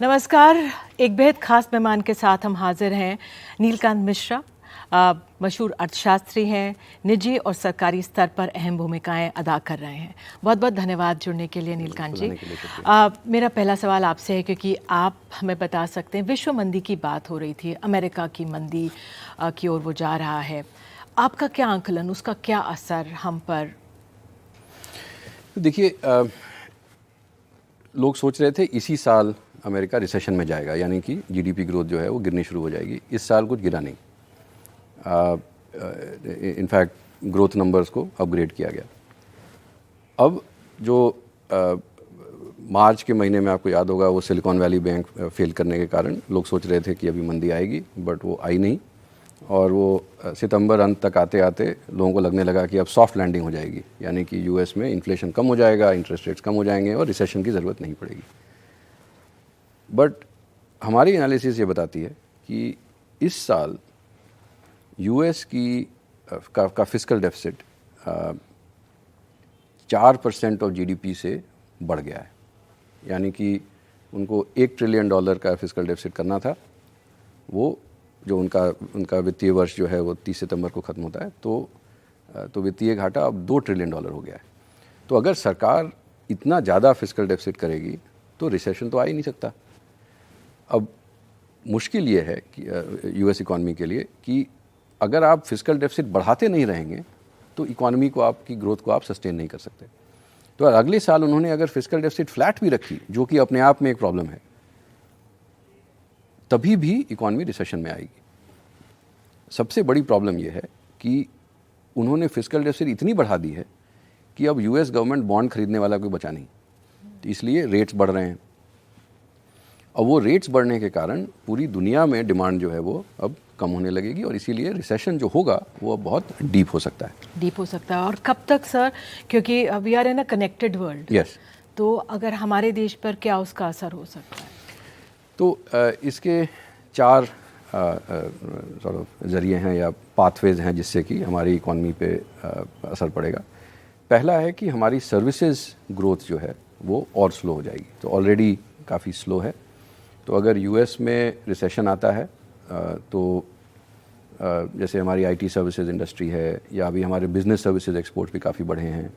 नमस्कार। एक बेहद खास मेहमान के साथ हम हाजिर हैं। नीलकांत मिश्रा मशहूर अर्थशास्त्री हैं, निजी और सरकारी स्तर पर अहम भूमिकाएं अदा कर रहे हैं। बहुत बहुत धन्यवाद जुड़ने के लिए नीलकांत जी। मेरा पहला सवाल आपसे है, क्योंकि आप हमें बता सकते हैं, विश्व मंदी की बात हो रही थी, अमेरिका की मंदी की ओर वो जा रहा है। आपका क्या आंकलन, उसका क्या असर हम पर? देखिए, लोग सोच रहे थे इसी साल अमेरिका रिसेशन में जाएगा, यानी कि जीडीपी ग्रोथ जो है वो गिरनी शुरू हो जाएगी। इस साल कुछ गिरा नहीं, इनफैक्ट ग्रोथ नंबर्स को अपग्रेड किया गया। अब जो मार्च के महीने में आपको याद होगा, वो सिलिकॉन वैली बैंक फेल करने के कारण लोग सोच रहे थे कि अभी मंदी आएगी, बट वो आई नहीं। और वो सितंबर अंत तक आते आते लोगों को लगने लगा कि अब सॉफ्ट लैंडिंग हो जाएगी, यानी कि यूएस में इन्फ्लेशन कम हो जाएगा, इंटरेस्ट रेट्स कम हो जाएंगे और रिसेशन की ज़रूरत नहीं पड़ेगी। बट हमारी एनालिसिस ये बताती है कि इस साल यूएस का फिस्कल डेफिसिट 4% ऑफ जीडीपी से बढ़ गया है। यानी कि उनको $1 ट्रिलियन का फिस्कल डेफिसिट करना था, वो जो उनका वित्तीय वर्ष जो है वो 30 सितंबर को ख़त्म होता है, तो वित्तीय घाटा अब $2 ट्रिलियन हो गया है। तो अगर सरकार इतना ज़्यादा फिस्कल डेफिसिट करेगी तो रिसेशन तो आ ही नहीं सकता। अब मुश्किल ये है कि यूएस इकॉनमी के लिए कि अगर आप फिस्कल डेफिसिट बढ़ाते नहीं रहेंगे तो इकॉनमी को, आपकी ग्रोथ को आप सस्टेन नहीं कर सकते। तो अगले साल उन्होंने अगर फिस्कल डेफिसिट फ्लैट भी रखी, जो कि अपने आप में एक प्रॉब्लम है, तभी भी इकॉनमी रिसेशन में आएगी। सबसे बड़ी प्रॉब्लम यह है कि उन्होंने फिस्कल डेफिसिट इतनी बढ़ा दी है कि अब यूएस गवर्नमेंट बॉन्ड खरीदने वाला कोई बचा नहीं, तो इसलिए रेट्स बढ़ रहे हैं। अब वो रेट्स बढ़ने के कारण पूरी दुनिया में डिमांड जो है वो अब कम होने लगेगी, और इसीलिए रिसेशन जो होगा वो अब बहुत डीप हो सकता है। और कब तक सर? क्योंकि we are in a connected world. Yes. तो अगर हमारे देश पर क्या उसका असर हो सकता है? तो इसके 4 ज़रिए हैं या पाथवेज हैं जिससे कि हमारी इकॉनमी पे असर पड़ेगा। पहला है कि हमारी सर्विसेज ग्रोथ जो है वो और स्लो हो जाएगी, तो ऑलरेडी काफ़ी स्लो है। तो अगर यूएस में रिसेशन आता है तो जैसे हमारी आईटी सर्विसेज इंडस्ट्री है, या अभी हमारे बिजनेस सर्विसेज एक्सपोर्ट भी काफ़ी बढ़े हैं।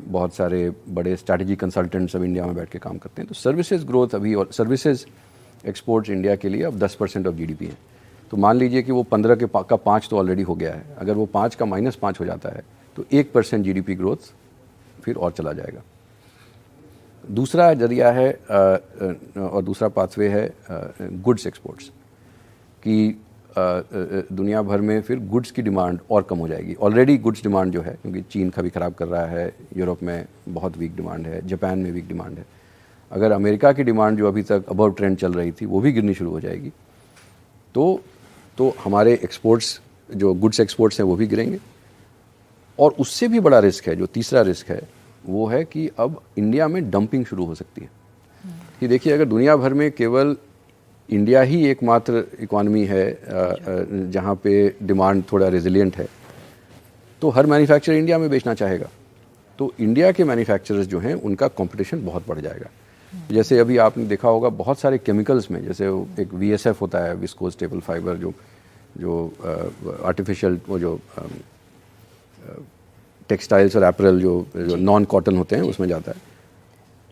बहुत सारे बड़े स्ट्रैटेजी कंसल्टेंट्स अब इंडिया में बैठ के काम करते हैं। तो सर्विसेज ग्रोथ अभी, और सर्विसेज एक्सपोर्ट्स इंडिया के लिए अब 10% ऑफ जीडीपी है। तो मान लीजिए कि वो 15 का 5 तो ऑलरेडी हो गया है। अगर वो 5 का -5 हो जाता है तो 1% जीडीपी ग्रोथ फिर और चला जाएगा। दूसरा जरिया है और दूसरा पाथवे है गुड्स एक्सपोर्ट्स की। दुनिया भर में फिर गुड्स की डिमांड और कम हो जाएगी। ऑलरेडी गुड्स डिमांड जो है, क्योंकि चीन का भी ख़राब कर रहा है, यूरोप में बहुत वीक डिमांड है, जापान में वीक डिमांड है। अगर अमेरिका की डिमांड जो अभी तक अबव ट्रेंड चल रही थी वो भी गिरनी शुरू हो जाएगी, तो हमारे एक्सपोर्ट्स, जो गुड्स एक्सपोर्ट्स हैं, वो भी गिरेंगे। और उससे भी बड़ा रिस्क है, जो तीसरा रिस्क है, वो है कि अब इंडिया में डंपिंग शुरू हो सकती है। कि देखिए, अगर दुनिया भर में केवल इंडिया ही एकमात्र इकॉनमी है जहाँ पे डिमांड थोड़ा रेजिलिएंट है, तो हर मैन्युफैक्चरर इंडिया में बेचना चाहेगा। तो इंडिया के मैन्युफैक्चरर्स जो हैं उनका कंपटीशन बहुत बढ़ जाएगा। जैसे अभी आपने देखा होगा बहुत सारे केमिकल्स में, जैसे एक VSF होता है, विस्कोस स्टेपल फाइबर, जो आर्टिफिशियल, वो जो टेक्सटाइल्स और एपरल जो नॉन कॉटन होते हैं उसमें जाता है,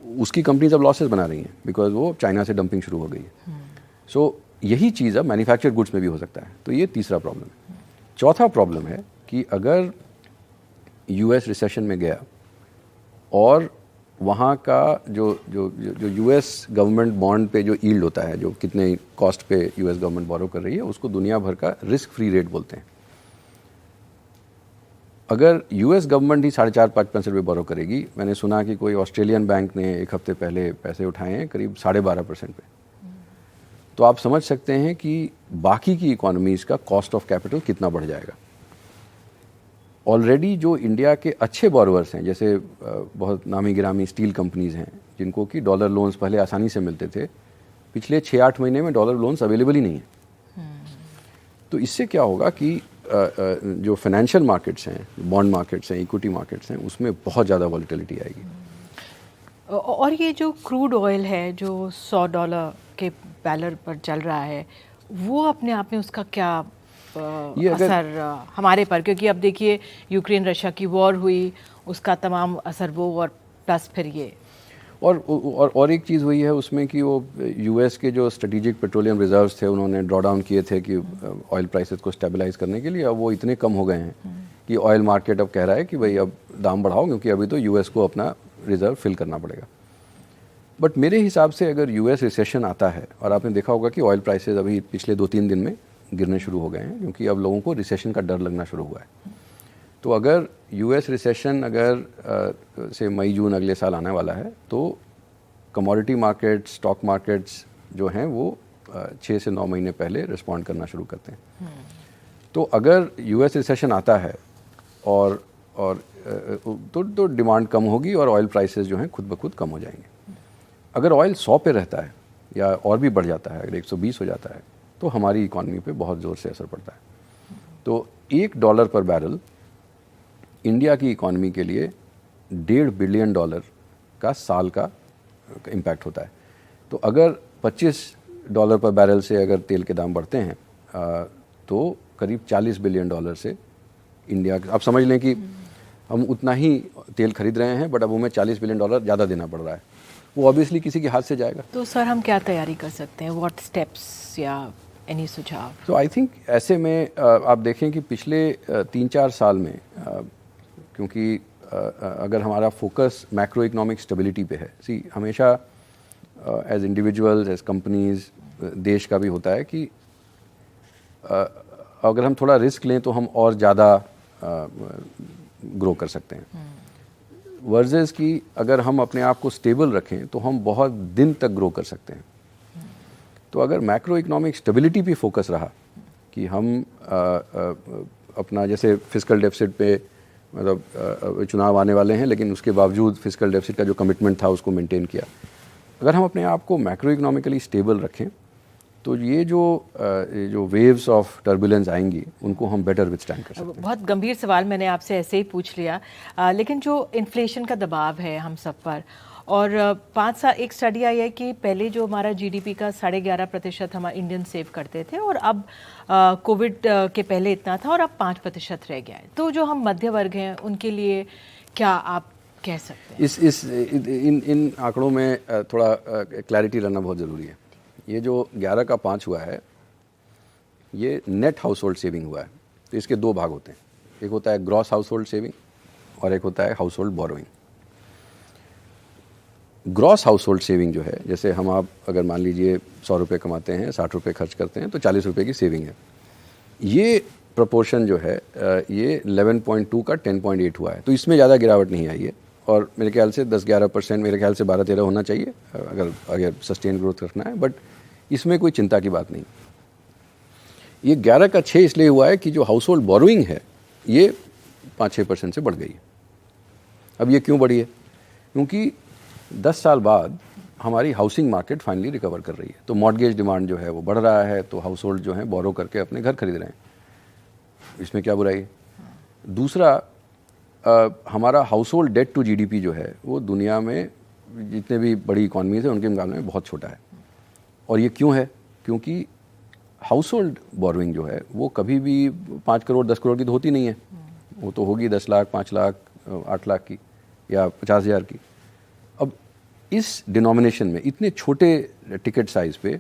उसकी कंपनीज अब लॉसेस बना रही हैं बिकॉज वो चाइना से डंपिंग शुरू हो गई है। सो यही चीज़ अब मैन्युफैक्चर्ड गुड्स में भी हो सकता है। तो ये तीसरा प्रॉब्लम है। चौथा प्रॉब्लम है कि अगर यूएस रिसेशन में गया और वहाँ का जो यूएस गवर्नमेंट बॉन्ड पे जो यील्ड होता है, जो कितने कॉस्ट पे यूएस गवर्नमेंट बोरो कर रही है, उसको दुनिया भर का रिस्क फ्री रेट बोलते हैं। अगर यूएस गवर्नमेंट ही 4.5-5% पे बोरो करेगी, मैंने सुना कि कोई ऑस्ट्रेलियन बैंक ने एक हफ्ते पहले पैसे उठाए हैं करीब 12.5% पे, तो आप समझ सकते हैं कि बाकी की इकोनॉमीज़ का कॉस्ट ऑफ कैपिटल कितना बढ़ जाएगा। ऑलरेडी जो इंडिया के अच्छे बोरोवर्स हैं, जैसे बहुत नामी गिरामी स्टील कंपनीज़ हैं जिनको कि डॉलर लोन्स पहले आसानी से मिलते थे, पिछले 6-8 महीने में डॉलर लोन्स अवेलेबल ही नहीं है। तो इससे क्या होगा कि जो फाइनेंशियल मार्केट्स हैं, बॉन्ड मार्केट्स हैं, इक्विटी मार्केट्स हैं, उसमें बहुत ज़्यादा वॉलेटिलिटी आएगी। और ये जो क्रूड ऑयल है जो $100 के बैरल पर चल रहा है, वो अपने आप में उसका क्या ये अगर- असर हमारे पर, क्योंकि अब देखिए यूक्रेन रशिया की वॉर हुई, उसका तमाम असर वो, और प्लस फिर ये और एक चीज़ हुई है उसमें कि वो यूएस के जो स्ट्रेटेजिक पेट्रोलियम रिजर्व्स थे उन्होंने ड्रॉ डाउन किए थे कि ऑयल प्राइसेस को स्टेबलाइज करने के लिए, अब वो इतने कम हो गए हैं कि ऑयल मार्केट अब कह रहा है कि भाई अब दाम बढ़ाओ, क्योंकि अभी तो यूएस को अपना रिजर्व फिल करना पड़ेगा। बट मेरे हिसाब से अगर यूएस रिसेशन आता है, और आपने देखा होगा कि ऑयल प्राइसेस अभी पिछले 2-3 दिन में गिरने शुरू हो गए हैं, क्योंकि अब लोगों को रिसेशन का डर लगना शुरू हुआ है। तो अगर यूएस रिसेशन अगर से मई जून अगले साल आने वाला है, तो कमोडिटी मार्केट, स्टॉक मार्केट्स जो हैं वो 6 से 9 महीने पहले रिस्पॉन्ड करना शुरू करते हैं। तो अगर यूएस रिसेशन आता है और तो डिमांड कम होगी और ऑयल प्राइसेस जो हैं खुद ब खुद कम हो जाएंगे। अगर ऑयल 100 पे रहता है या और भी बढ़ जाता है, अगर 120 हो जाता है, तो हमारी इकॉनमी पे बहुत ज़ोर से असर पड़ता है। तो $1 पर बैरल इंडिया की इकॉनमी के लिए $1.5 बिलियन का साल का इम्पैक्ट होता है। तो अगर $25 पर बैरल से अगर तेल के दाम बढ़ते हैं तो करीब $40 बिलियन से इंडिया, आप समझ लें कि हम उतना ही तेल खरीद रहे हैं, बट अब हमें $40 बिलियन ज़्यादा देना पड़ रहा है। वो ऑब्वियसली किसी के हाथ से जाएगा। तो सर हम क्या तैयारी कर सकते हैं, व्हाट स्टेप्स या एनी सुझाव? तो आई थिंक ऐसे में आप देखें कि पिछले 3-4 साल में क्योंकि अगर हमारा फोकस मैक्रो इकोनॉमिक स्टेबिलिटी पे है, हमेशा एज इंडिविजुअल्स, एज कंपनीज, देश का भी होता है कि अगर हम थोड़ा रिस्क लें तो हम और ज़्यादा ग्रो कर सकते हैं, वर्सेस कि अगर हम अपने आप को स्टेबल रखें तो हम बहुत दिन तक ग्रो कर सकते हैं। तो अगर मैक्रो इकोनॉमिक स्टेबिलिटी पे फोकस रहा कि हम अपना, जैसे फिस्कल डेफिसिट पे, मतलब चुनाव आने वाले हैं लेकिन उसके बावजूद फिस्कल डेफिसिट का जो कमिटमेंट था उसको मेंटेन किया, अगर हम अपने आप को मैक्रो इकोनॉमिकली स्टेबल रखें तो ये जो वेव्स ऑफ टर्बुलेंस आएंगी उनको हम बेटर विथस्टैंड कर सकते हैं। बहुत गंभीर सवाल मैंने आपसे ऐसे ही पूछ लिया, लेकिन जो इन्फ्लेशन का दबाव है हम सब पर, और 5 साल एक स्टडी आई है कि पहले जो हमारा जीडीपी का 11.5% हम इंडियन सेव करते थे, और अब कोविड के पहले इतना था और अब 5% रह गया है। तो जो हम मध्य वर्ग हैं उनके लिए क्या आप कह सकते हैं? इन आंकड़ों में थोड़ा क्लैरिटी रहना बहुत ज़रूरी है। ये जो 11 का 5 हुआ है, ये नेट हाउस होल्ड सेविंग हुआ है। तो इसके 2 भाग होते हैं, एक होता है ग्रॉस हाउस होल्ड सेविंग और एक होता है house hold borrowing. Gross house hold saving जो है, जैसे हम आप अगर मान लीजिए 100 रुपये कमाते हैं, 60 रुपये खर्च करते हैं, तो 40 रुपये की सेविंग है। ये प्रपोर्शन जो है ये 11.2 का 10.8 हुआ है। तो इसमें ज़्यादा गिरावट नहीं आई है, और मेरे ख्याल से 10-11%, मेरे ख्याल से 12-13 होना चाहिए अगर सस्टेन ग्रोथ रखना है, बट इसमें कोई चिंता की बात नहीं। ये 11 का 6 इसलिए हुआ है कि जो हाउस होल्ड बोरोइंग है ये 5-6% से बढ़ गई है। अब ये क्यों बढ़ी है? क्योंकि 10 साल बाद हमारी हाउसिंग मार्केट फाइनली रिकवर कर रही है, तो मॉर्गेज डिमांड जो है वो बढ़ रहा है, तो हाउस होल्ड जो है बोरो करके अपने घर खरीद रहे हैं। इसमें क्या बुराई है? दूसरा, हमारा household debt to GDP जो है वो दुनिया में जितने भी बड़ी इकॉनमीज है उनके मुकाबले में बहुत छोटा है। और ये क्यों है? क्योंकि हाउस होल्ड बोरोइंग जो है वो कभी भी 5 करोड़ 10 करोड़ की तो होती नहीं है, वो तो होगी 10 लाख, 5 लाख, 8 लाख की या 50,000 की। अब इस डिनोमिनेशन में इतने छोटे टिकट साइज़ पे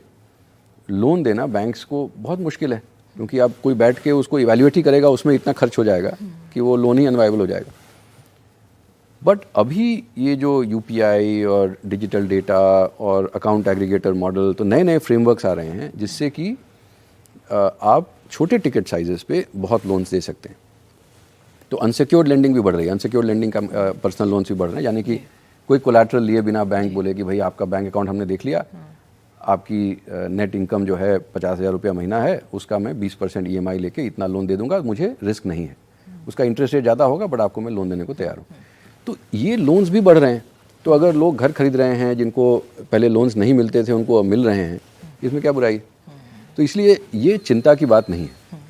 लोन देना बैंक्स को बहुत मुश्किल है, क्योंकि आप कोई बैठ के उसको इवैल्यूएट ही करेगा, उसमें इतना खर्च हो जाएगा कि वो लोन ही अनवाइबल हो जाएगा। बट अभी ये जो यूपीआई और डिजिटल डेटा और अकाउंट एग्रीगेटर मॉडल, तो नए नए फ्रेमवर्क्स आ रहे हैं जिससे कि आप छोटे टिकट साइजेस पे बहुत लोन्स दे सकते हैं। तो अनसिक्योर्ड लेंडिंग भी बढ़ रही है, अनसिक्योर्ड लेंडिंग का पर्सनल लोन्स भी बढ़ रहे हैं, यानी कि कोई कोलैटरल लिए बिना बैंक बोले कि भाई आपका बैंक अकाउंट हमने देख लिया, आपकी नेट इनकम जो है 50,000 रुपया महीना है, उसका मैं 20% EMI लेके इतना लोन दे दूंगा, मुझे रिस्क नहीं है, उसका इंटरेस्ट रेट ज़्यादा होगा बट आपको मैं लोन देने को तैयार हूँ। तो ये लोन्स भी बढ़ रहे हैं। तो अगर लोग घर खरीद रहे हैं, जिनको पहले लोन्स नहीं मिलते थे उनको अब मिल रहे हैं, इसमें क्या बुराई? तो इसलिए ये चिंता की बात नहीं है।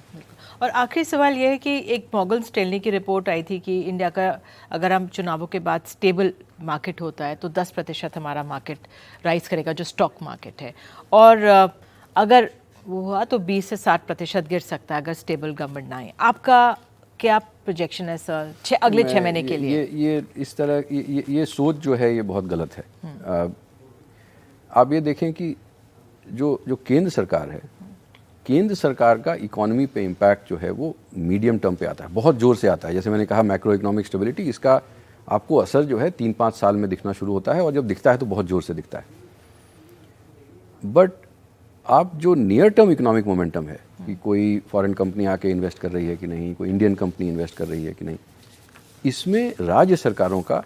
और आखिरी सवाल ये है कि एक मॉर्गन स्टैनली की रिपोर्ट आई थी कि इंडिया का, अगर हम चुनावों के बाद स्टेबल मार्केट होता है तो 10% हमारा मार्केट राइज करेगा, जो स्टॉक मार्केट है, और अगर वो हुआ तो 20 से 60% गिर सकता है अगर स्टेबल गवर्नमेंट ना आए। आपका क्या प्रोजेक्शन है सर अगले 6 महीने के लिए? ये इस तरह ये सोच जो है ये बहुत गलत है। आप ये देखें कि जो केंद्र सरकार है, केंद्र सरकार का इकोनॉमी पे इम्पैक्ट जो है वो मीडियम टर्म पे आता है, बहुत जोर से आता है। जैसे मैंने कहा मैक्रो इकोनॉमिक स्टेबिलिटी, इसका आपको असर जो है 3-5 साल में दिखना शुरू होता है, और जब दिखता है तो बहुत जोर से दिखता है। बट आप जो नियर टर्म इकोनॉमिक मोमेंटम है कि कोई फॉरेन कंपनी आके इन्वेस्ट कर रही है कि नहीं, कोई इंडियन कंपनी इन्वेस्ट कर रही है कि नहीं, इसमें राज्य सरकारों का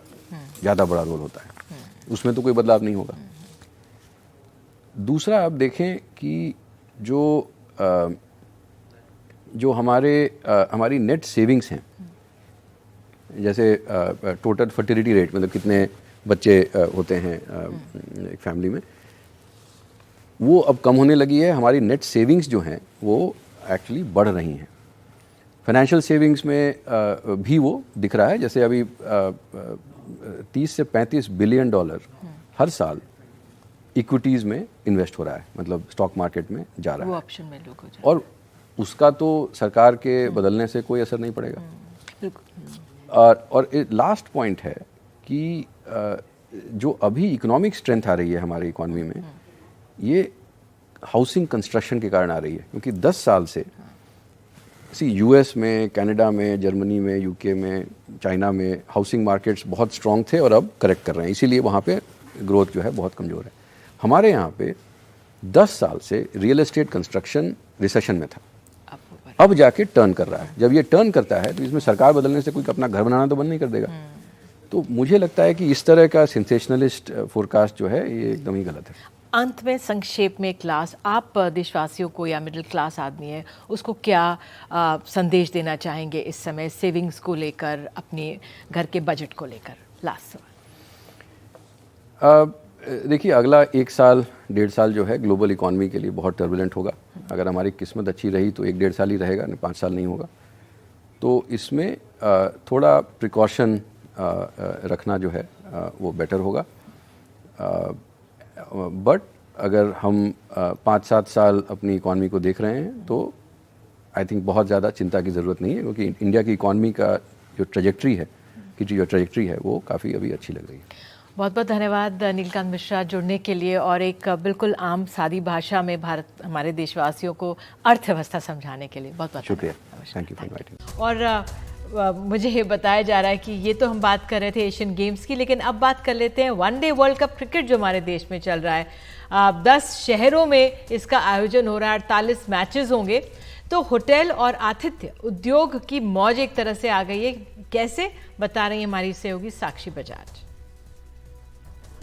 ज़्यादा बड़ा रोल होता है, उसमें तो कोई बदलाव नहीं होगा। दूसरा आप देखें कि जो हमारी नेट सेविंग्स हैं, जैसे टोटल फर्टिलिटी रेट, मतलब कितने बच्चे होते हैं एक फैमिली में, वो अब कम होने लगी है। हमारी नेट सेविंग्स जो हैं वो एक्चुअली बढ़ रही हैं। फाइनेंशियल सेविंग्स में भी वो दिख रहा है, जैसे अभी 30 से 35 बिलियन डॉलर हर साल इक्विटीज़ में इन्वेस्ट हो रहा है, मतलब स्टॉक मार्केट में जा रहा है, वो ऑप्शन में लोग हो जाए, और उसका तो सरकार के बदलने से कोई असर नहीं पड़ेगा। और लास्ट पॉइंट है कि जो अभी इकोनॉमिक स्ट्रेंथ आ रही है हमारी इकोनॉमी में, ये हाउसिंग कंस्ट्रक्शन के कारण आ रही है, क्योंकि 10 साल से यूएस में, कनाडा में, जर्मनी में, यूके में, चाइना में हाउसिंग मार्केट्स बहुत स्ट्रॉन्ग थे और अब करेक्ट कर रहे हैं, इसीलिए वहाँ पे ग्रोथ जो है बहुत कमज़ोर है। हमारे यहाँ पे 10 साल से रियल एस्टेट कंस्ट्रक्शन रिसेशन में था, अब जाके टर्न कर रहा है। जब ये टर्न करता है तो इसमें सरकार बदलने से कोई अपना घर बनाना तो बंद नहीं कर देगा। तो मुझे लगता है कि इस तरह का सेंसेशनलिस्ट फोरकास्ट जो है ये एकदम ही गलत है। अंत में संक्षेप में क्लास, आप देशवासियों को या मिडिल क्लास आदमी है उसको क्या संदेश देना चाहेंगे इस समय सेविंग्स को लेकर, अपने घर के बजट को लेकर? लास्ट सवाल। देखिए, अगला 1 साल 1.5 साल जो है ग्लोबल इकॉनमी के लिए बहुत टर्बुलेंट होगा। अगर हमारी किस्मत अच्छी रही तो 1-1.5 साल ही रहेगा, 5 साल नहीं होगा। तो इसमें थोड़ा प्रिकॉशन रखना जो है वो बेटर होगा। बट अगर हम 5-7 साल अपनी इकॉनमी को देख रहे हैं तो आई थिंक बहुत ज़्यादा चिंता की ज़रूरत नहीं है, क्योंकि इंडिया की इकॉनमी का जो ट्रेजेक्ट्री है वो काफ़ी अभी अच्छी लग रही है। बहुत बहुत धन्यवाद नीलकांत मिश्रा जुड़ने के लिए, और एक बिल्कुल आम सादी भाषा में हमारे देशवासियों को अर्थव्यवस्था समझाने के लिए बहुत बहुत शुक्रिया। Thank you for inviting. और मुझे ये बताया जा रहा है कि ये तो हम बात कर रहे थे एशियन गेम्स की, लेकिन अब बात कर लेते हैं वनडे वर्ल्ड कप क्रिकेट जो हमारे देश में चल रहा है। 10 शहरों में इसका आयोजन हो रहा है, 48 मैचेस होंगे। तो होटल और आतिथ्य उद्योग की मौज एक तरह से आ गई है। कैसे, बता रही है हमारी सहयोगी साक्षी बजाज।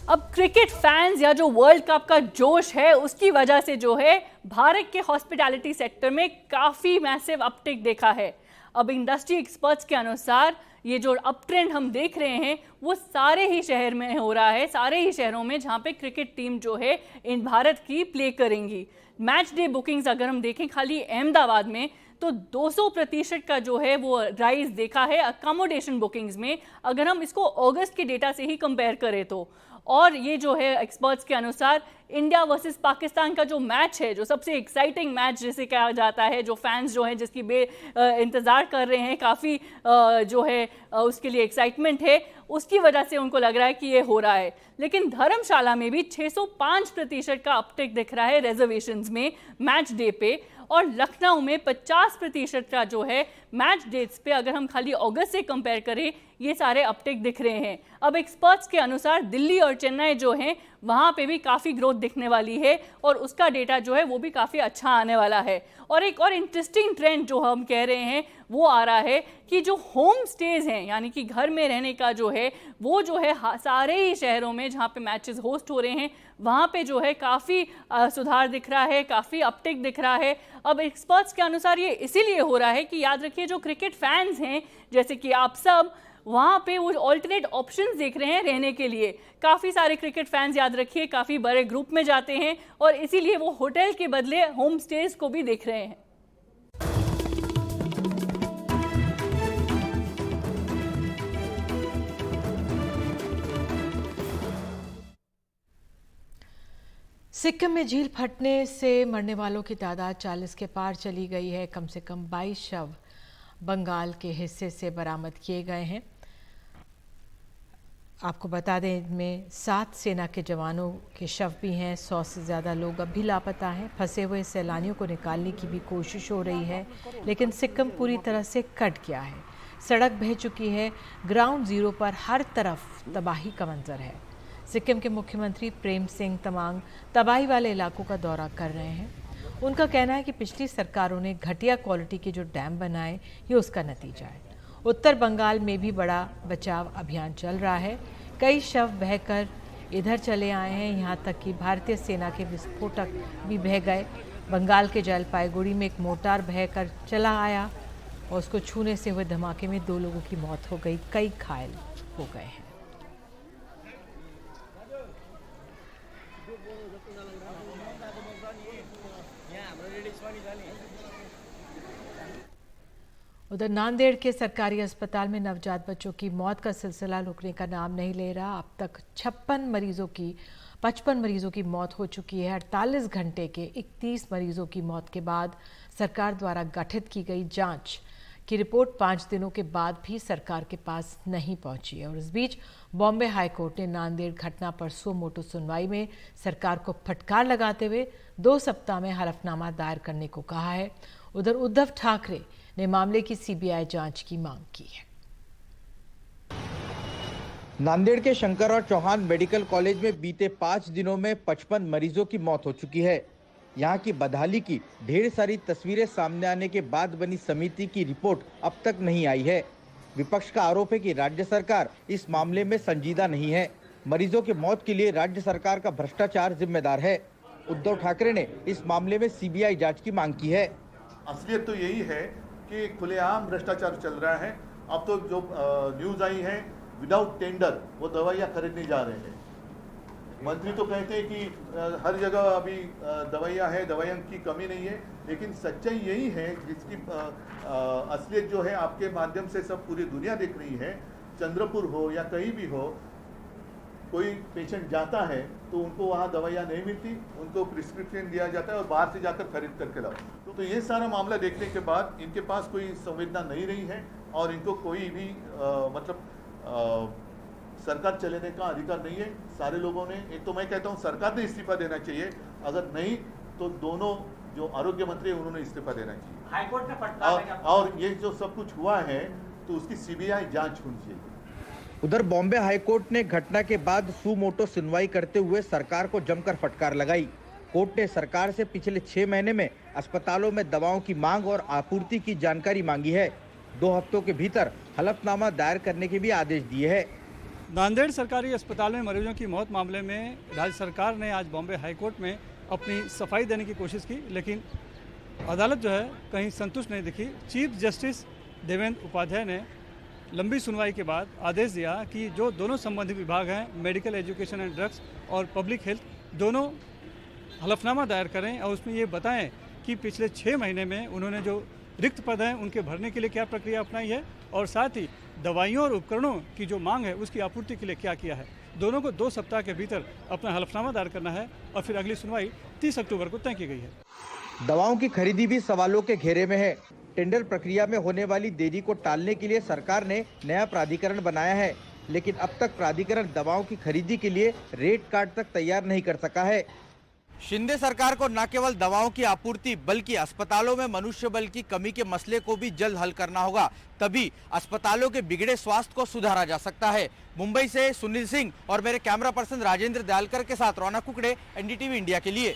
अब क्रिकेट फैंस या जो वर्ल्ड कप का जोश है उसकी वजह से जो है भारत के हॉस्पिटैलिटी सेक्टर में काफ़ी मैसिव अपटिक देखा है। अब इंडस्ट्री एक्सपर्ट्स के अनुसार ये जो अप ट्रेंड हम देख रहे हैं वो सारे ही शहर में हो रहा है, सारे ही शहरों में जहाँ पे क्रिकेट टीम जो है इन भारत की प्ले करेंगी। मैच डे बुकिंग्स अगर हम देखें खाली अहमदाबाद में तो 200% का जो है वो राइज देखा है अकोमोडेशन बुकिंग्स में, अगर हम इसको अगस्त के डेटा से ही कंपेयर करें तो। और ये जो है एक्सपर्ट्स के अनुसार इंडिया वर्सेस पाकिस्तान का जो मैच है, जो सबसे एक्साइटिंग मैच जिसे कहा जाता है, जो फैंस जो हैं जिसकी इंतज़ार कर रहे हैं, काफ़ी जो है उसके लिए एक्साइटमेंट है, उसकी वजह से उनको लग रहा है कि ये हो रहा है। लेकिन धर्मशाला में भी 605% का अपटेक दिख रहा है रिजर्वेशंस में मैच डे पे, और लखनऊ में 50% का जो है मैच डेट्स पे, अगर हम खाली अगस्त से कंपेयर करें, ये सारे अपटेक दिख रहे हैं। अब एक्सपर्ट्स के अनुसार दिल्ली और चेन्नई जो हैं वहाँ पे भी काफ़ी ग्रोथ दिखने वाली है, और उसका डेटा जो है वो भी काफ़ी अच्छा आने वाला है। और एक और इंटरेस्टिंग ट्रेंड जो हम कह रहे हैं वो आ रहा है कि जो होम स्टेज हैं, यानी कि घर में रहने का जो है वो जो है सारे ही शहरों में जहाँ पे मैचेस होस्ट हो रहे हैं वहाँ पे जो है काफ़ी सुधार दिख रहा है, काफ़ी अपटेक दिख रहा है। अब एक्सपर्ट्स के अनुसार ये इसीलिए हो रहा है कि याद रखिए जो क्रिकेट फैंस हैं जैसे कि आप सब, वहाँ पे वो ऑल्टरनेट ऑप्शंस देख रहे हैं रहने के लिए। काफ़ी सारे क्रिकेट फैंस याद रखिए काफ़ी बड़े ग्रुप में जाते हैं, और इसीलिए वो होटल के बदले होम स्टेज को भी देख रहे हैं। सिक्किम में झील फटने से मरने वालों की तादाद 40 के पार चली गई है। कम से कम 22 शव बंगाल के हिस्से से बरामद किए गए हैं। आपको बता दें, इनमें 7 सेना के जवानों के शव भी हैं। 100 से ज़्यादा लोग अब भी लापता हैं। फंसे हुए सैलानियों को निकालने की भी कोशिश हो रही है, लेकिन सिक्किम पूरी तरह से कट गया है। सड़क बह चुकी है। ग्राउंड जीरो पर हर तरफ तबाही का मंजर है। सिक्किम के मुख्यमंत्री प्रेम सिंह तमांग तबाही वाले इलाकों का दौरा कर रहे हैं। उनका कहना है कि पिछली सरकारों ने घटिया क्वालिटी के जो डैम बनाए, ये उसका नतीजा है। उत्तर बंगाल में भी बड़ा बचाव अभियान चल रहा है। कई शव बहकर इधर चले आए हैं। यहाँ तक कि भारतीय सेना के विस्फोटक भी बह गए। बंगाल के जलपाईगुड़ी में एक मोटार बहकर चला आया और उसको छूने से हुए धमाके में 2 लोगों की मौत हो गई, कई घायल हो गए हैं। उधर नांदेड़ के सरकारी अस्पताल में नवजात बच्चों की मौत का सिलसिला रुकने का नाम नहीं ले रहा। अब तक 55 मरीजों की मौत हो चुकी है। 48 घंटे के 31 मरीजों की मौत के बाद सरकार द्वारा गठित की गई जांच की रिपोर्ट 5 दिनों के बाद भी सरकार के पास नहीं पहुंची है। और इस बीच बॉम्बे हाईकोर्ट ने नांदेड़ घटना पर सो मोटो सुनवाई में सरकार को फटकार लगाते हुए 2 सप्ताह में हलफनामा दायर करने को कहा है। उधर उद्धव ठाकरे ने मामले की सीबीआई जांच की मांग की है। नांदेड़ के शंकरराव चौहान मेडिकल कॉलेज में बीते 5 दिनों में 55 मरीजों की मौत हो चुकी है। यहाँ की बदहाली की ढेर सारी तस्वीरें सामने आने के बाद बनी समिति की रिपोर्ट अब तक नहीं आई है। विपक्ष का आरोप है कि राज्य सरकार इस मामले में संजीदा नहीं है। मरीजों की मौत के लिए राज्य सरकार का भ्रष्टाचार जिम्मेदार है। उद्धव ठाकरे ने इस मामले में सीबीआई जांच की मांग की है। असलियत तो यही है कि खुलेआम भ्रष्टाचार चल रहा है। अब तो जो न्यूज आई है, विदाउट टेंडर वो दवाइयाँ खरीदने जा रहे हैं। मंत्री तो कहते हैं कि हर जगह अभी दवाइयाँ हैं, दवाइयों की कमी नहीं है, लेकिन सच्चाई यही है जिसकी असलियत जो है आपके माध्यम से सब पूरी दुनिया देख रही है। चंद्रपुर हो या कहीं भी हो, कोई पेशेंट जाता है तो उनको वहाँ दवाइयाँ नहीं मिलती, उनको प्रिस्क्रिप्शन दिया जाता है और बाहर से जाकर खरीद करके लाओ। तो ये सारा मामला देखने के बाद इनके पास कोई संवेदना नहीं रही है और इनको कोई भी सरकार चलाने का अधिकार नहीं है। सारे लोगों ने, एक तो मैं कहता हूँ सरकार ने इस्तीफा देना चाहिए, अगर नहीं तो दोनों जो आरोग्य मंत्री है उन्होंने इस्तीफा देना चाहिए। हाईकोर्ट में फटकार और ये जो सब कुछ हुआ है तो उसकी सीबीआई जांच होनी चाहिए। उधर बॉम्बे हाईकोर्ट ने घटना के बाद सू मोटो सुनवाई करते हुए सरकार को जमकर फटकार लगाई। कोर्ट ने सरकार से पिछले 6 महीने में अस्पतालों में दवाओं की मांग और आपूर्ति की जानकारी मांगी है। 2 हफ्तों के भीतर हलफनामा दायर करने के भी आदेश दिए हैं। नांदेड़ सरकारी अस्पताल में मरीजों की मौत मामले में राज्य सरकार ने आज बॉम्बे हाईकोर्ट में अपनी सफाई देने की कोशिश की, लेकिन अदालत जो है कहीं संतुष्ट नहीं दिखी। चीफ जस्टिस देवेंद्र उपाध्याय ने लंबी सुनवाई के बाद आदेश दिया कि जो दोनों संबंधित विभाग हैं, मेडिकल एजुकेशन एंड ड्रग्स और पब्लिक हेल्थ, दोनों हलफनामा दायर करें और उसमें ये बताएं कि पिछले 6 महीने में उन्होंने जो रिक्त पद हैं उनके भरने के लिए क्या प्रक्रिया अपनाई है और साथ ही दवाइयों और उपकरणों की जो मांग है उसकी आपूर्ति के लिए क्या किया है। दोनों को 2 सप्ताह के भीतर अपना हलफनामा दायर करना है और फिर अगली सुनवाई 30 अक्टूबर को तय की गई है। दवाओं की खरीदी भी सवालों के घेरे में है। टेंडर प्रक्रिया में होने वाली देरी को टालने के लिए सरकार ने नया प्राधिकरण बनाया है, लेकिन अब तक प्राधिकरण दवाओं की खरीदी के लिए रेट कार्ड तक तैयार नहीं कर सका है। शिंदे सरकार को न केवल दवाओं की आपूर्ति बल्कि अस्पतालों में मनुष्य बल की कमी के मसले को भी जल्द हल करना होगा, तभी अस्पतालों के बिगड़े स्वास्थ्य को सुधारा जा सकता है। मुंबई से सुनील सिंह और मेरे कैमरा पर्सन राजेंद्र दयालकर के साथ रौनक कुकड़े, एनडीटीवी इंडिया के लिए।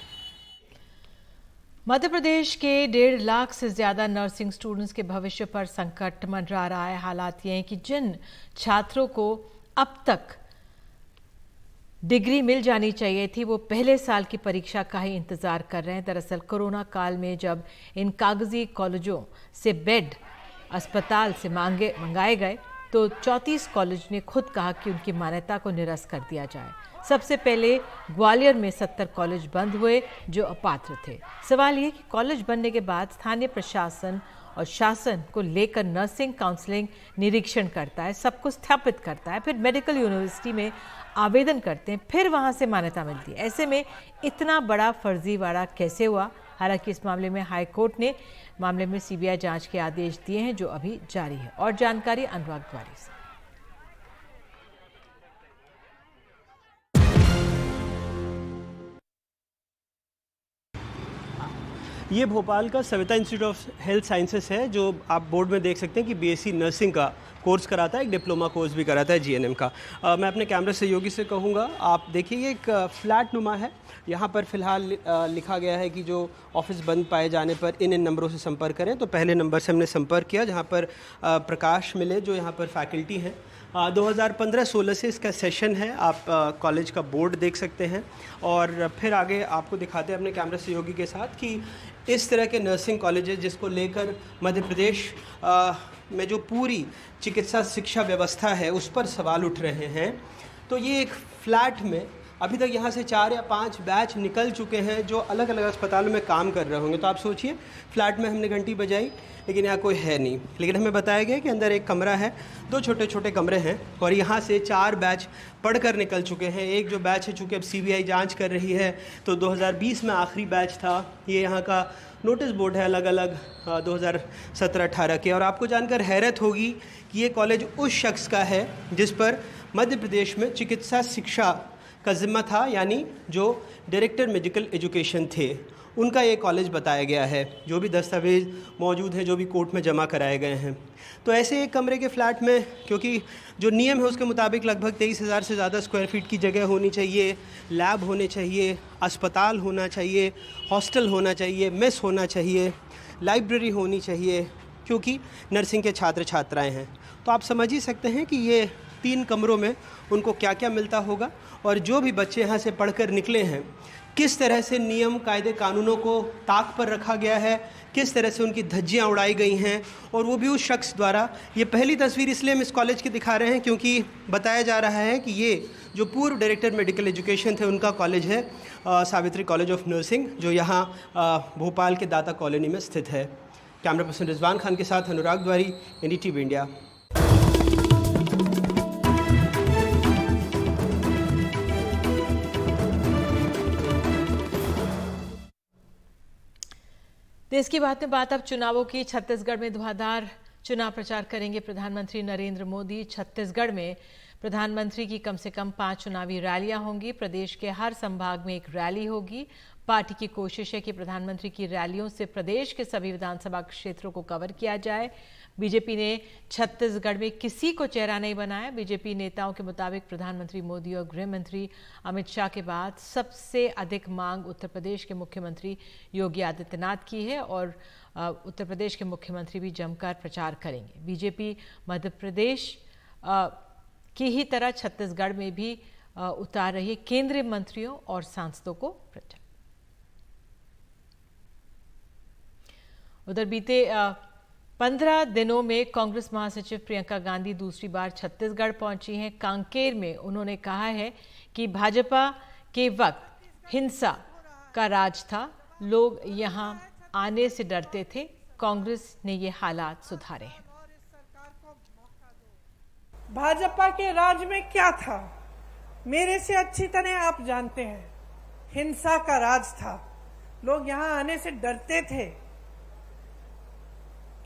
मध्य प्रदेश के 1.5 लाख से ज्यादा नर्सिंग स्टूडेंट्स के भविष्य पर संकट मंडरा रहा है। हालात ये हैं कि जिन छात्रों को अब तक डिग्री मिल जानी चाहिए थी, वो पहले साल की परीक्षा का ही इंतजार कर रहे हैं। दरअसल कोरोना काल में जब इन कागजी कॉलेजों से बेड अस्पताल से मंगाए गए तो 34 कॉलेज ने खुद कहा कि उनकी मान्यता को निरस्त कर दिया जाए। सबसे पहले ग्वालियर में 70 कॉलेज बंद हुए जो अपात्र थे। सवाल ये कि कॉलेज बनने के बाद स्थानीय प्रशासन और शासन को लेकर नर्सिंग काउंसलिंग निरीक्षण करता है, सब कुछ स्थापित करता है, फिर मेडिकल यूनिवर्सिटी में आवेदन करते हैं, फिर वहां से मान्यता मिलती है। ऐसे में इतना बड़ा फर्जीवाड़ा कैसे हुआ? हालांकि इस मामले में हाई कोर्ट ने मामले में सीबीआई जांच के आदेश दिए हैं जो अभी जारी है। और जानकारी अनुराग द्वारी से। ये भोपाल का Savita institute of health sciences है, जो आप बोर्ड में देख सकते हैं कि बीएससी नर्सिंग का कोर्स कराता है, एक डिप्लोमा कोर्स भी कराता है जीएनएम का। मैं अपने कैमरा सहयोगी से कहूँगा, आप देखिए ये एक फ्लैट नुमा है। यहाँ पर फिलहाल लिखा गया है कि जो ऑफिस बंद पाए जाने पर इन नंबरों से संपर्क करें। तो पहले नंबर से हमने संपर्क किया जहाँ पर प्रकाश मिले, जो यहाँ पर फैकल्टी हैं। 2015-16 से इसका सेशन है, आप कॉलेज का बोर्ड देख सकते हैं। और फिर आगे आपको दिखाते हैं अपने कैमरा सहयोगी के साथ कि इस तरह के नर्सिंग कॉलेजेस जिसको लेकर मध्य प्रदेश में जो पूरी चिकित्सा शिक्षा व्यवस्था है उस पर सवाल उठ रहे हैं। तो ये एक फ्लैट में अभी तक यहाँ से 4 या 5 बैच निकल चुके हैं जो अलग अलग अस्पतालों में काम कर रहे होंगे। तो आप सोचिए, फ्लैट में हमने घंटी बजाई लेकिन यहाँ कोई है नहीं, लेकिन हमें बताया गया कि अंदर एक कमरा है, 2 छोटे छोटे कमरे हैं और यहाँ से 4 बैच पढ़कर निकल चुके हैं। एक जो बैच है, चूँकि अब सीबीआई जांच कर रही है, तो 2020 में आखिरी बैच था। ये यहाँ का नोटिस बोर्ड है अलग अलग 2017-18 के। और आपको जानकर हैरत होगी कि ये कॉलेज उस शख्स का है जिस पर मध्य प्रदेश में चिकित्सा शिक्षा का जिम्मा था, यानी जो डायरेक्टर मेडिकल एजुकेशन थे, उनका ये कॉलेज बताया गया है। जो भी दस्तावेज़ मौजूद हैं, जो भी कोर्ट में जमा कराए गए हैं। तो ऐसे एक कमरे के फ्लैट में, क्योंकि जो नियम है उसके मुताबिक लगभग 23,000 से ज़्यादा स्क्वायर फीट की जगह होनी चाहिए, लैब होने चाहिए, अस्पताल होना चाहिए, हॉस्टल होना चाहिए, मेस होना चाहिए, लाइब्रेरी होनी चाहिए, क्योंकि नर्सिंग के छात्र छात्राएँ हैं। तो आप समझ ही सकते हैं कि ये 3 कमरों में उनको क्या क्या मिलता होगा। और जो भी बच्चे यहाँ से पढ़कर निकले हैं, किस तरह से नियम कायदे कानूनों को ताक पर रखा गया है, किस तरह से उनकी धज्जियाँ उड़ाई गई हैं, और वो भी उस शख्स द्वारा। ये पहली तस्वीर इसलिए हम इस कॉलेज की दिखा रहे हैं क्योंकि बताया जा रहा है कि ये जो पूर्व डायरेक्टर मेडिकल एजुकेशन थे उनका कॉलेज है, सावित्री कॉलेज ऑफ नर्सिंग, जो यहाँ भोपाल के दाता कॉलोनी में स्थित है। कैमरा पर्सन रिजवान खान के साथ अनुराग द्वारी, NDTV इंडिया। देश की बात में बात अब चुनावों की। छत्तीसगढ़ में धुआंधार चुनाव प्रचार करेंगे प्रधानमंत्री नरेंद्र मोदी। छत्तीसगढ़ में प्रधानमंत्री की कम से कम 5 चुनावी रैलियां होंगी। प्रदेश के हर संभाग में एक रैली होगी। पार्टी की कोशिश है कि प्रधानमंत्री की रैलियों से प्रदेश के सभी विधानसभा क्षेत्रों को कवर किया जाए। बीजेपी ने छत्तीसगढ़ में किसी को चेहरा नहीं बनाया। बीजेपी नेताओं के मुताबिक प्रधानमंत्री मोदी और गृह मंत्री अमित शाह के बाद सबसे अधिक मांग उत्तर प्रदेश के मुख्यमंत्री योगी आदित्यनाथ की है और उत्तर प्रदेश के मुख्यमंत्री भी जमकर प्रचार करेंगे। बीजेपी मध्य प्रदेश की ही तरह छत्तीसगढ़ में भी उतार रही है केंद्रीय मंत्रियों और सांसदों को प्रचार। उधर बीते 15 दिनों में कांग्रेस महासचिव प्रियंका गांधी दूसरी बार छत्तीसगढ़ पहुंची हैं। कांकेर में उन्होंने कहा है कि भाजपा के वक्त हिंसा का राज था, लोग यहां आने से डरते थे। कांग्रेस ने ये हालात सुधारे हैं। भाजपा के राज में क्या था, मेरे से अच्छी तरह आप जानते हैं। हिंसा का राज था, लोग यहां आने से डरते थे।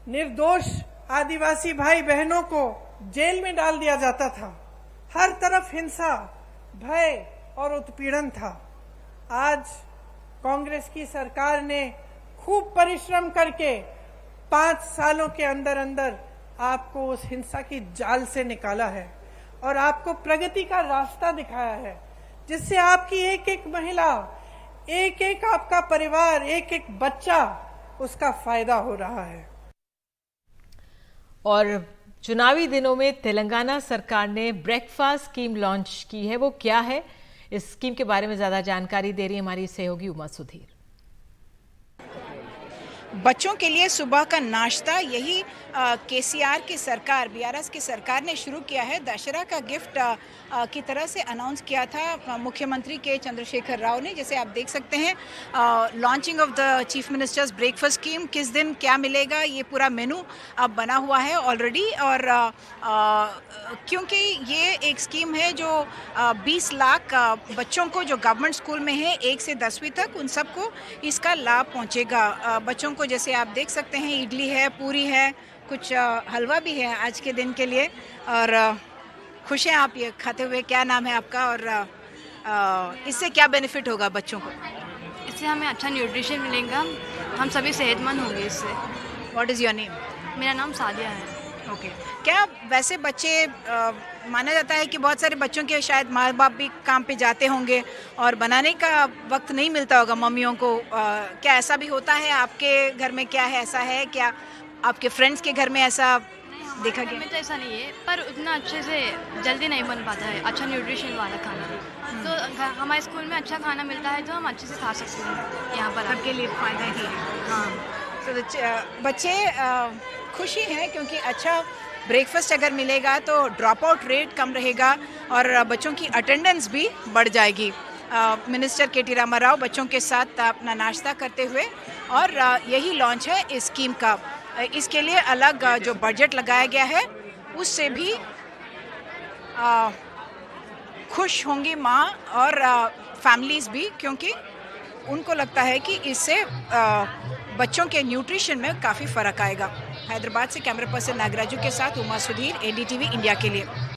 निर्दोष आदिवासी भाई बहनों को जेल में डाल दिया जाता था। हर तरफ हिंसा, भय और उत्पीड़न था। आज कांग्रेस की सरकार ने खूब परिश्रम करके 5 सालों के अंदर अंदर आपको उस हिंसा की जाल से निकाला है और आपको प्रगति का रास्ता दिखाया है, जिससे आपकी एक एक महिला, एक एक आपका परिवार, एक एक बच्चा, उसका फायदा हो रहा है। और चुनावी दिनों में तेलंगाना सरकार ने ब्रेकफास्ट स्कीम लॉन्च की है। वो क्या है, इस स्कीम के बारे में ज्यादा जानकारी दे रही है हमारी सहयोगी उमा सुधीर। बच्चों के लिए सुबह का नाश्ता, यही केसीआर की सरकार, बीआरएस की सरकार ने शुरू किया है। दशहरा का गिफ्ट की तरह से अनाउंस किया था मुख्यमंत्री के चंद्रशेखर राव ने। जैसे आप देख सकते हैं, launching of the chief ministers breakfast scheme, किस दिन क्या मिलेगा ये पूरा मेनू अब बना हुआ है ऑलरेडी। और क्योंकि ये एक स्कीम है जो 20 लाख बच्चों को जो गवर्नमेंट स्कूल में है 1 से 10वीं तक, उन सबको इसका लाभ पहुंचेगा। बच्चों को जैसे आप देख सकते हैं, इडली है, पूरी है, कुछ हलवा भी है आज के दिन के लिए। और खुश हैं आप ये खाते हुए? क्या नाम है आपका और इससे क्या बेनिफिट होगा बच्चों को? इससे हमें अच्छा न्यूट्रिशन मिलेगा, हम सभी सेहतमंद होंगे इससे। What is your name? मेरा नाम सादिया है। ओके। क्या वैसे बच्चे, माना जाता है कि बहुत सारे बच्चों के शायद माँ बाप भी काम पे जाते होंगे और बनाने का वक्त नहीं मिलता होगा मम्मियों को, क्या ऐसा भी होता है आपके घर में? क्या है, ऐसा है क्या आपके फ्रेंड्स के घर में ऐसा देखा गया? में तो ऐसा नहीं है, पर उतना अच्छे से जल्दी नहीं बन पाता है अच्छा न्यूट्रिशन वाला खाना। तो हमारे स्कूल में अच्छा खाना मिलता है तो हम अच्छे से खा सकते हैं यहाँ पर। सबके लिए फ़ायदा ही है। हाँ, तो बच्चे खुशी हैं क्योंकि अच्छा ब्रेकफास्ट अगर मिलेगा तो ड्रॉप आउट रेट कम रहेगा और बच्चों की अटेंडेंस भी बढ़ जाएगी। मिनिस्टर के टी रामाराव बच्चों के साथ अपना नाश्ता करते हुए, और यही लॉन्च है इस स्कीम का। इसके लिए अलग जो बजट लगाया गया है उससे भी खुश होंगी माँ और फैमिलीज़ भी, क्योंकि उनको लगता है कि इससे बच्चों के न्यूट्रिशन में काफ़ी फ़र्क आएगा। हैदराबाद से कैमरा पर्सन नागराजू के साथ उमा सुधीर, एनडीटीवी इंडिया के लिए।